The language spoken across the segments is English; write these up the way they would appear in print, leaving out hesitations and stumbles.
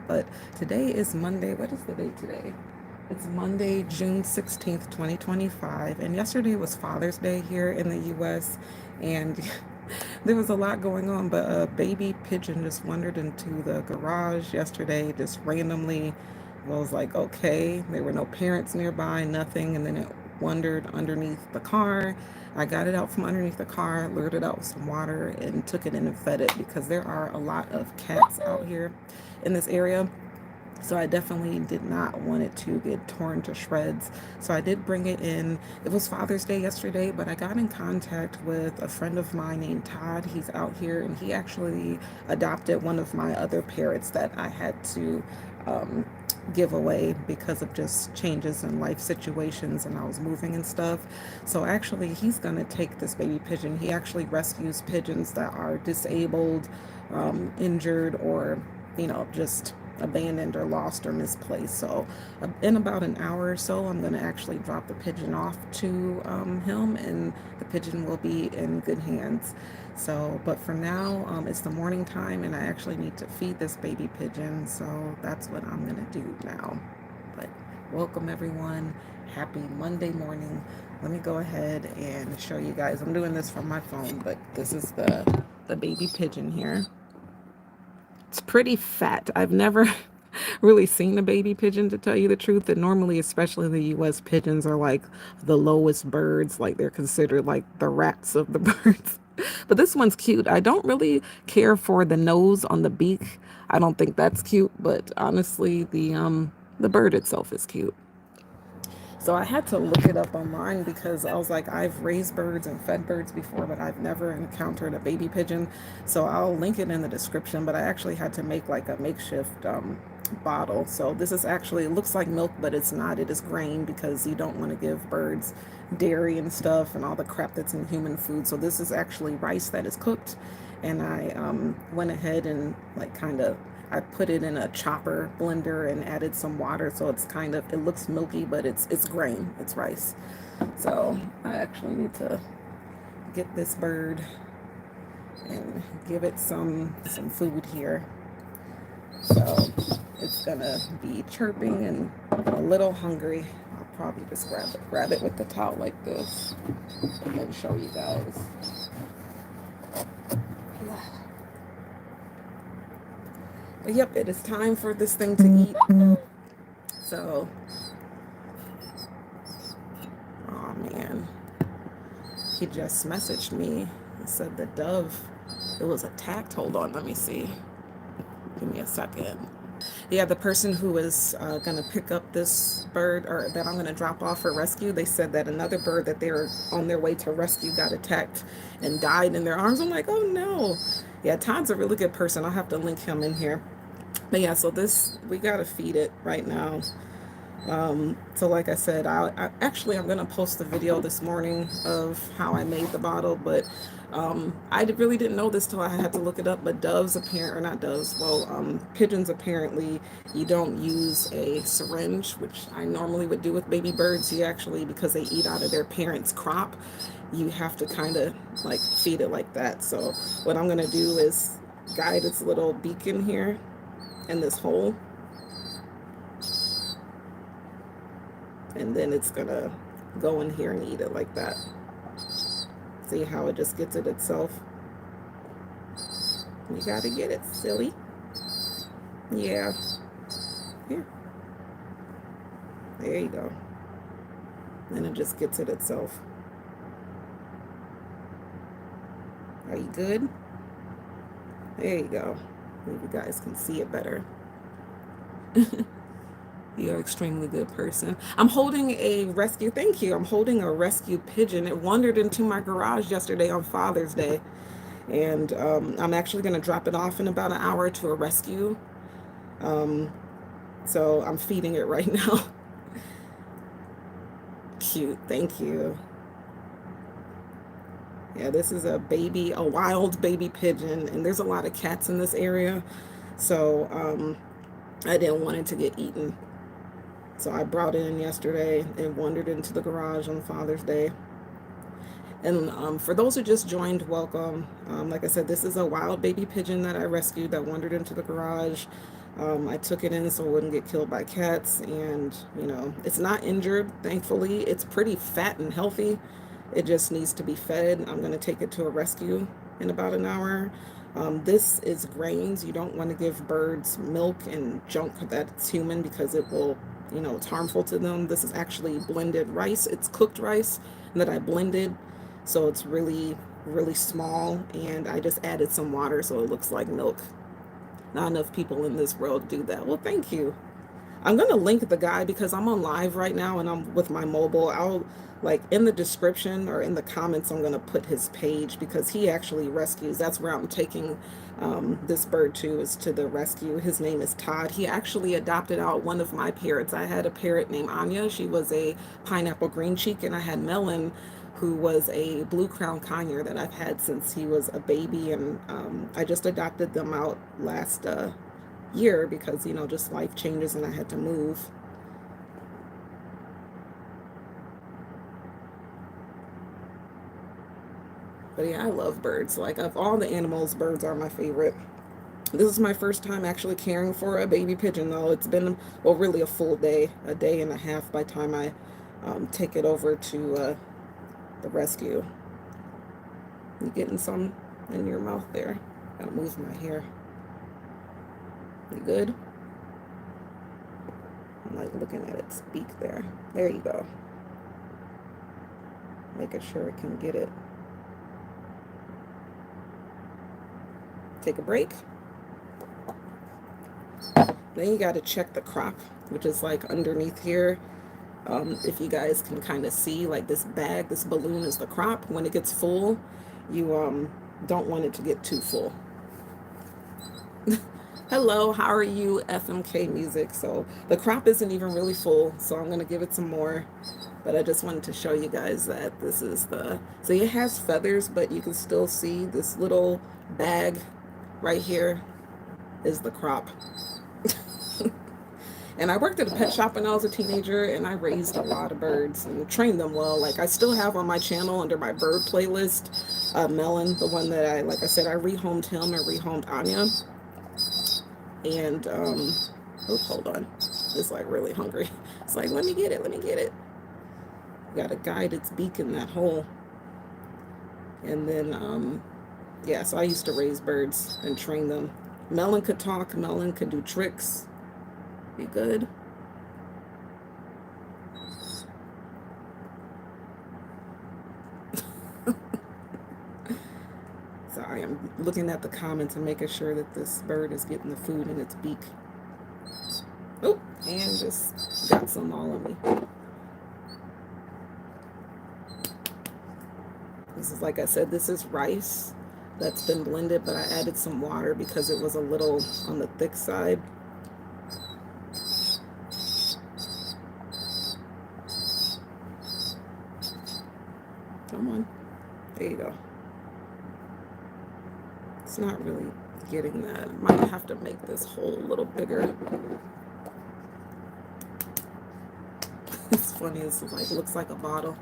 But today is Monday. What is the date today? It's Monday, June 16th, 2025. And yesterday was Father's Day here in the US. And there was a lot going on, but a baby pigeon just wandered into the garage yesterday, just randomly. I was like, okay, there were no parents nearby, nothing. And then it wandered underneath the car. I got it out from underneath the car, lured it out with some water, and took it in and fed it because there are a lot of cats out here in this area. So I definitely did not want it to get torn to shreds. So I did bring it in. It was Father's Day yesterday, but I got in contact with a friend of mine named Todd. He's out here and he actually adopted one of my other parrots that I had to um, give away because of just changes in life situations and I was moving and stuff. So actually, he's going to take this baby pigeon. He actually rescues pigeons that are disabled, injured, or, just abandoned or lost or misplaced. So, in about an hour or so, I'm going to actually drop the pigeon off to him, and the pigeon will be in good hands. So, but for now, it's the morning time, and I actually need to feed this baby pigeon. So, that's what I'm going to do now. But welcome, everyone. Happy Monday morning. Let me go ahead and show you guys. I'm doing this from my phone, but this is the baby pigeon here. It's pretty fat. I've never really seen a baby pigeon, to tell you the truth. And normally, especially in the US, pigeons are like the lowest birds, like they're considered like the rats of the birds. But this one's cute. I don't really care for the nose on the beak. I don't think that's cute, but honestly, the bird itself is cute. So I had to look it up online because I was like, I've raised birds and fed birds before, but I've never encountered a baby pigeon. So I'll link it in the description, but I actually had to make like a makeshift bottle. So this is actually, it looks like milk, but it's not. It is grain because you don't want to give birds dairy and stuff and all the crap that's in human food. So this is actually rice that is cooked. And I went ahead and like kind of I put it in a chopper blender and added some water, so it's kind of, it looks milky, but it's grain, it's rice. So I actually need to get this bird and give it some food here. So it's gonna be chirping and a little hungry. I'll probably just grab it with the towel like this and then show you guys. But yep, it is time for this thing to eat. So, oh man, he just messaged me and said the dove, it was attacked. Hold on, let me see. Give me a second. Yeah, the person who was going to pick up this bird or that I'm going to drop off for rescue, they said that another bird that they were on their way to rescue got attacked and died in their arms. I'm like, oh no. Yeah, Todd's a really good person. I'll have to link him in here. But yeah, so this, we got to feed it right now. So like I said, I'm going to post the video this morning of how I made the bottle, but I really didn't know this till I had to look it up. But pigeons apparently, you don't use a syringe, which I normally would do with baby birds. You actually, because they eat out of their parents' crop, you have to kind of like feed it like that. So what I'm going to do is guide its little beak in here in this hole, and then it's gonna go in here and eat it like that. See how it just gets it itself? You gotta get it, silly. Yeah. Here. There you go. And it just gets it itself. Are you good? There you go. Maybe you guys can see it better. You're an extremely good person. I'm holding a rescue, thank you. I'm holding a rescue pigeon. It wandered into my garage yesterday on Father's Day. And I'm actually going to drop it off in about an hour to a rescue. So I'm feeding it right now. Cute, thank you. Yeah, this is a wild baby pigeon. And there's a lot of cats in this area. So I didn't want it to get eaten. So I brought it in yesterday and wandered into the garage on Father's Day. And for those who just joined, welcome. Like I said, this is a wild baby pigeon that I rescued that wandered into the garage. I took it in so it wouldn't get killed by cats, and it's not injured, thankfully. It's pretty fat and healthy. It just needs to be fed. I'm going to take it to a rescue in about an hour. This is grains. You don't want to give birds milk and junk that's human because it will, it's harmful to them. This is actually blended rice. It's cooked rice that I blended, so it's really, really small, and I just added some water so it looks like milk. Not enough people in this world do that. Well, thank you. I'm gonna link the guy because I'm on live right now and I'm with my mobile. I'll like in the description or in the comments, I'm gonna put his page because he actually rescues. That's where I'm taking this bird to, is to the rescue. His name is Todd. He actually adopted out one of my parrots. I had a parrot named Anya. She was a pineapple green cheek, and I had Melon, who was a blue crown conure that I've had since he was a baby, and I just adopted them out last year because just life changes and I had to move. But yeah, I love birds. Like, of all the animals, birds are my favorite. This is my first time actually caring for a baby pigeon, though. It's been, well, really a full day, a day and a half by the time I take it over to the rescue. You getting some in your mouth there? Gotta move my hair. You good? I'm like looking at its beak there. There you go. Making sure it can get it. Take a break. Then you got to check the crop, which is like underneath here. If you guys can kind of see, like this bag, this balloon is the crop. When it gets full, you don't want it to get too full. Hello, how are you, FMK Music? So the crop isn't even really full, so I'm going to give it some more. But I just wanted to show you guys that this is so it has feathers, but you can still see this little bag right here is the crop. And I worked at a pet shop when I was a teenager, and I raised a lot of birds and trained them well. Like, I still have on my channel under my bird playlist, Melon, the one that like I said, I rehomed him and rehomed Anya. And, oh, hold on. It's like really hungry. It's like, let me get it, let me get it. Got to guide its beak in that hole. And then, yeah, so I used to raise birds and train them. Melon could talk, Melon could do tricks. Be good. Sorry, I'm looking at the comments and making sure that this bird is getting the food in its beak. Oh, and just got some all on me. This is, like I said, this is rice that's been blended, but I added some water because it was a little on the thick side. Come on. There you go. It's not really getting that. Might have to make this hole a little bigger. It's funny, it's like, looks like a bottle,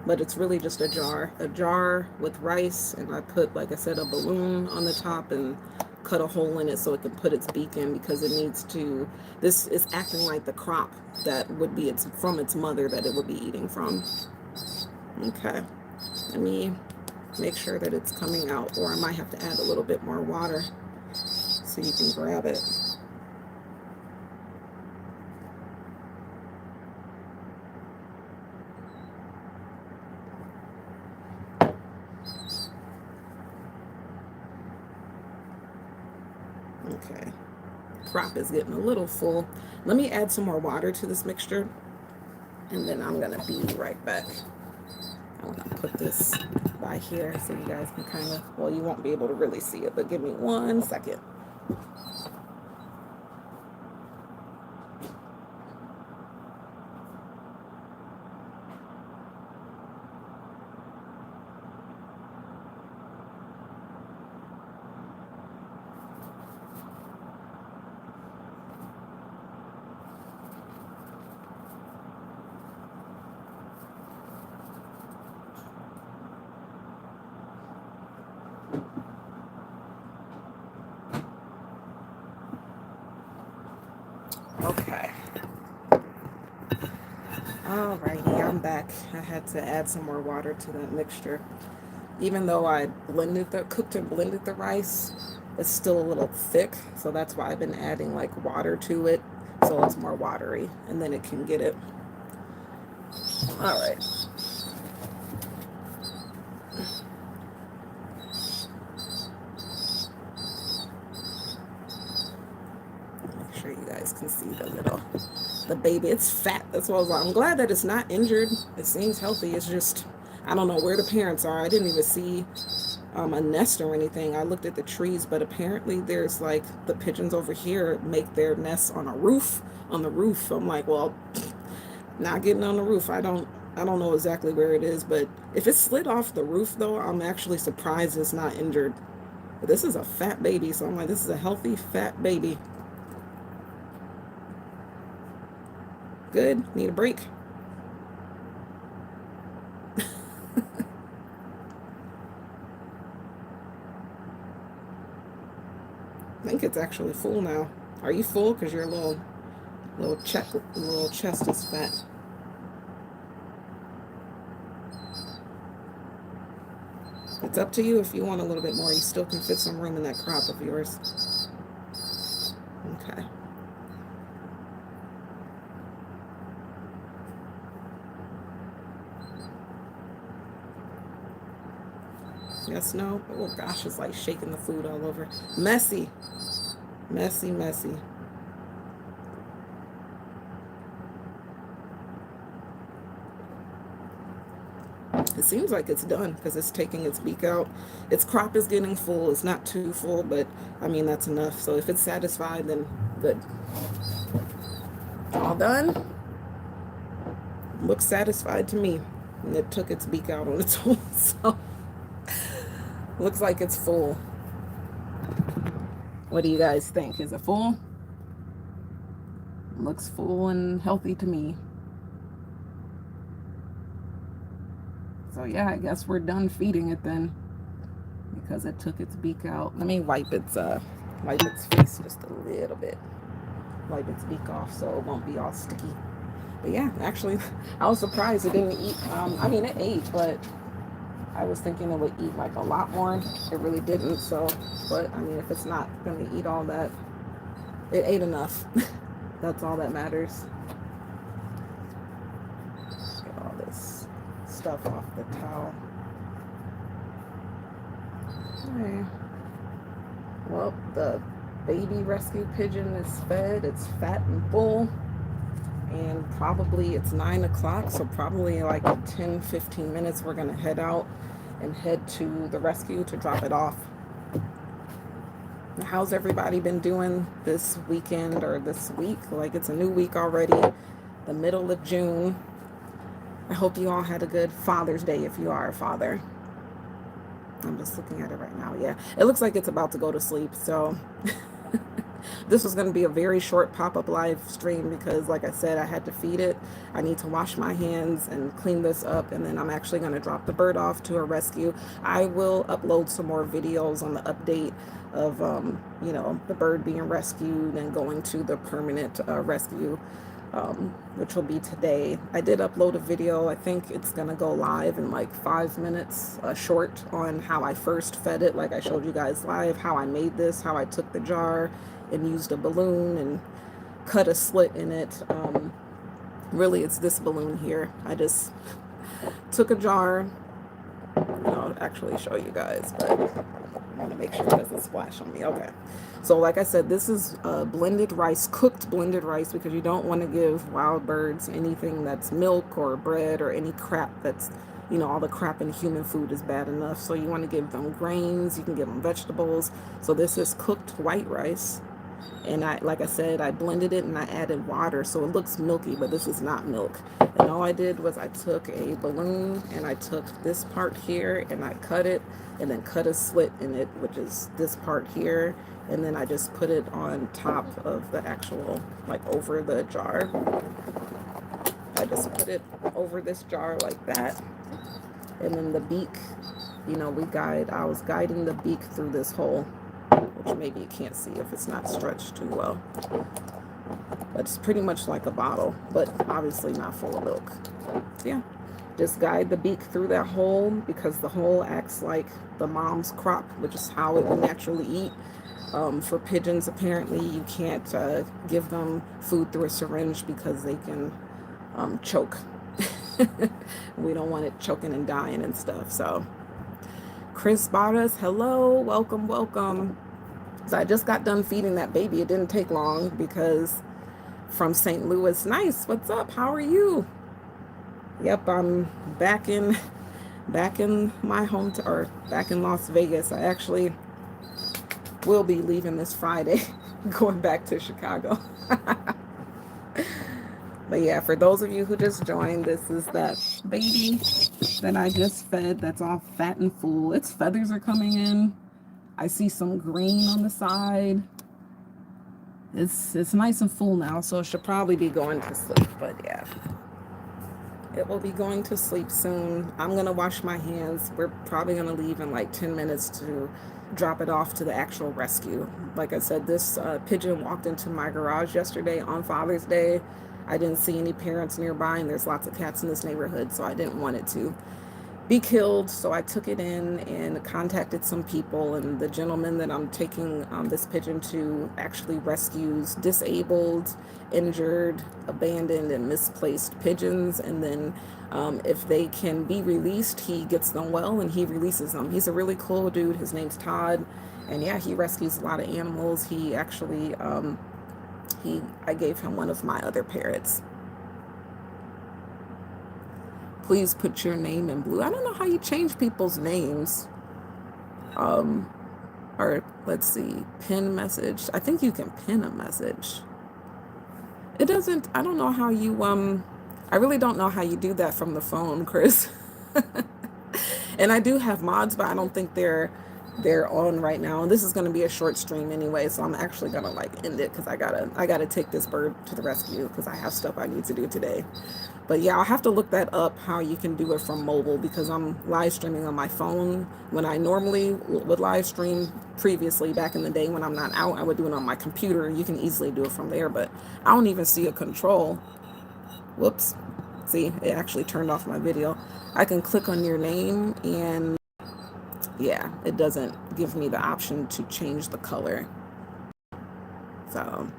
but it's really just a jar with rice, and I put, like I said, a balloon on the top and cut a hole in it so it can put its beak in, because it needs to, this is acting like the crop that would be from its mother that it would be eating from. Okay, let me make sure that it's coming out, or I might have to add a little bit more water so you can grab it. Okay, crop is getting a little full. Let me add some more water to this mixture, and then I'm gonna be right back. I'm gonna put this by here so you guys can kind of, well, you won't be able to really see it, but give me 1 second. Okay. Alrighty, I'm back. I had to add some more water to that mixture. Even though I cooked and blended the rice, it's still a little thick. So that's why I've been adding like water to it. So it's more watery and then it can get it. All right. Make sure you guys can see the baby. It's fat. That's what I was like. I'm glad that it's not injured. It seems healthy. It's just, I don't know where the parents are. I didn't even see a nest or anything. I looked at the trees, but apparently there's like the pigeons over here make their nests on a roof, on the roof. I'm like, well, not getting on the roof. I don't know exactly where it is, but if it slid off the roof though, I'm actually surprised it's not injured. But this is a fat baby, so I'm like, this is a healthy fat baby. Good. Need a break. I think it's actually full now. Are you full? Because your little chest is fat. It's up to you if you want a little bit more. You still can fit some room in that crop of yours. Okay. Yes, no? Oh gosh, it's like shaking the food all over. Messy. Messy, messy. It seems like it's done because it's taking its beak out. Its crop is getting full. It's not too full, but I mean, that's enough. So if it's satisfied, then good. All done. Looks satisfied to me. And it took its beak out on its own. So looks like it's full. What do you guys think? Is it full? Looks full and healthy to me. So yeah, I guess we're done feeding it then, because it took its beak out. Let me wipe its face just a little bit. Wipe its beak off so it won't be all sticky. But yeah, actually, I was surprised it didn't eat. I mean, it ate, but I was thinking it would eat like a lot more. It really didn't. So, but I mean, if it's not going to eat all that, it ate enough. That's all that matters. Get all this stuff off the towel. Okay. Well, the baby rescue pigeon is fed. It's fat and full. And probably it's 9 o'clock, so probably like in 10-15 minutes we're gonna head out and head to the rescue to drop it off. How's everybody been doing this weekend or this week? Like, it's a new week already, the middle of June. I hope you all had a good Father's Day if you are a father. I'm just looking at it right now. Yeah, it looks like it's about to go to sleep, so this was going to be a very short pop-up live stream because, like I said, I had to feed it. I need to wash my hands and clean this up, and then I'm actually going to drop the bird off to a rescue. I will upload some more videos on the update of, you know, the bird being rescued and going to the permanent rescue, which will be today. I did upload a video. I think it's going to go live in like 5 minutes, short, on how I first fed it. Like I showed you guys live, how I made this, how I took the jar and used a balloon and cut a slit in it. Really, it's this balloon here. I just took a jar. I'll actually show you guys, but I want to make sure it doesn't splash on me. Okay. So like I said, this is blended rice, cooked blended rice, because you don't want to give wild birds anything that's milk or bread or any crap that's, you know, all the crap in human food is bad enough. So you want to give them grains, you can give them vegetables. So this is cooked white rice. And like I said, I blended it and I added water, so it looks milky, but this is not milk. And all I did was I took a balloon and I took this part here and I cut it and then cut a slit in it, which is this part here. And then I just put it on top of the actual, like over the jar. I just put it over this jar like that. And then the beak, you know, I was guiding the beak through this hole, which maybe you can't see if it's not stretched too well. but it's pretty much like a bottle, but obviously not full of milk. So yeah, just guide the beak through that hole because the hole acts like the mom's crop, which is how it would naturally eat. For pigeons, apparently, you can't give them food through a syringe because they can choke. We don't want it choking and dying and stuff. So, Chris Barras, hello, welcome, welcome. So I just got done feeding that baby. It didn't take long because from St. Louis. Nice. What's up? How are you? Yep, I'm back in my home to or back in Las Vegas. I actually will be leaving this Friday, going back to Chicago. But yeah, for those of you who just joined, this is that baby that I just fed that's all fat and full. Its feathers are coming in. I see some green on the side. It's nice and full now, so it should probably be going to sleep. But yeah, it will be going to sleep soon. I'm gonna wash my hands. We're probably gonna leave in like 10 minutes to drop it off to the actual rescue. Like I said, this pigeon walked into my garage yesterday on Father's Day. I didn't see any parents nearby, and there's lots of cats in this neighborhood, so I didn't want it to be killed. So I took it in and contacted some people, and the gentleman that I'm taking this pigeon to actually rescues disabled, injured, abandoned, and misplaced pigeons. And then if they can be released, he gets them well and he releases them. He's a really cool dude. His name's Todd, and yeah, he rescues a lot of animals. He actually I gave him one of my other parrots. Please put your name in blue. I don't know how you change people's names. Or let's see, pin message. I think you can pin a message. It doesn't, I don't know how you, I really don't know how you do that from the phone, Chris. And I do have mods, but I don't think they're on right now. And this is going to be a short stream anyway, so I'm actually going to like end it because I gotta take this bird to the rescue because I have stuff I need to do today. But yeah, I'll have to look that up, how you can do it from mobile, because I'm live streaming on my phone. When I normally would live stream previously, back in the day when I'm not out, I would do it on my computer. You can easily do it from there, but I don't even see a control. Whoops. See, it actually turned off my video. I can click on your name and yeah, it doesn't give me the option to change the color. So,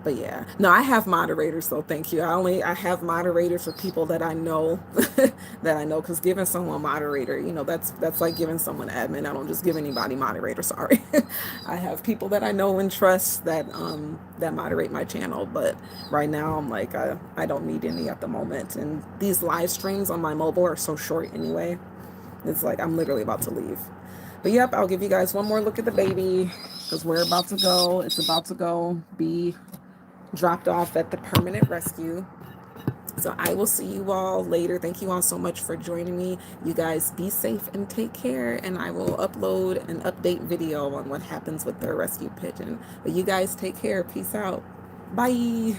but yeah, no, I have moderators, so thank you. I have moderators for people that I know, because giving someone moderator, that's like giving someone admin. I don't just give anybody moderator, sorry. I have people that I know and trust that moderate my channel, but right now I'm like, I don't need any at the moment. And these live streams on my mobile are so short anyway. It's like I'm literally about to leave. But yep, I'll give you guys one more look at the baby because we're about to go. It's about to go be dropped off at the permanent rescue. So I will see you all later. Thank you all so much for joining me. You guys be safe and take care. And I will upload an update video on what happens with the rescue pigeon. But you guys take care. Peace out. Bye.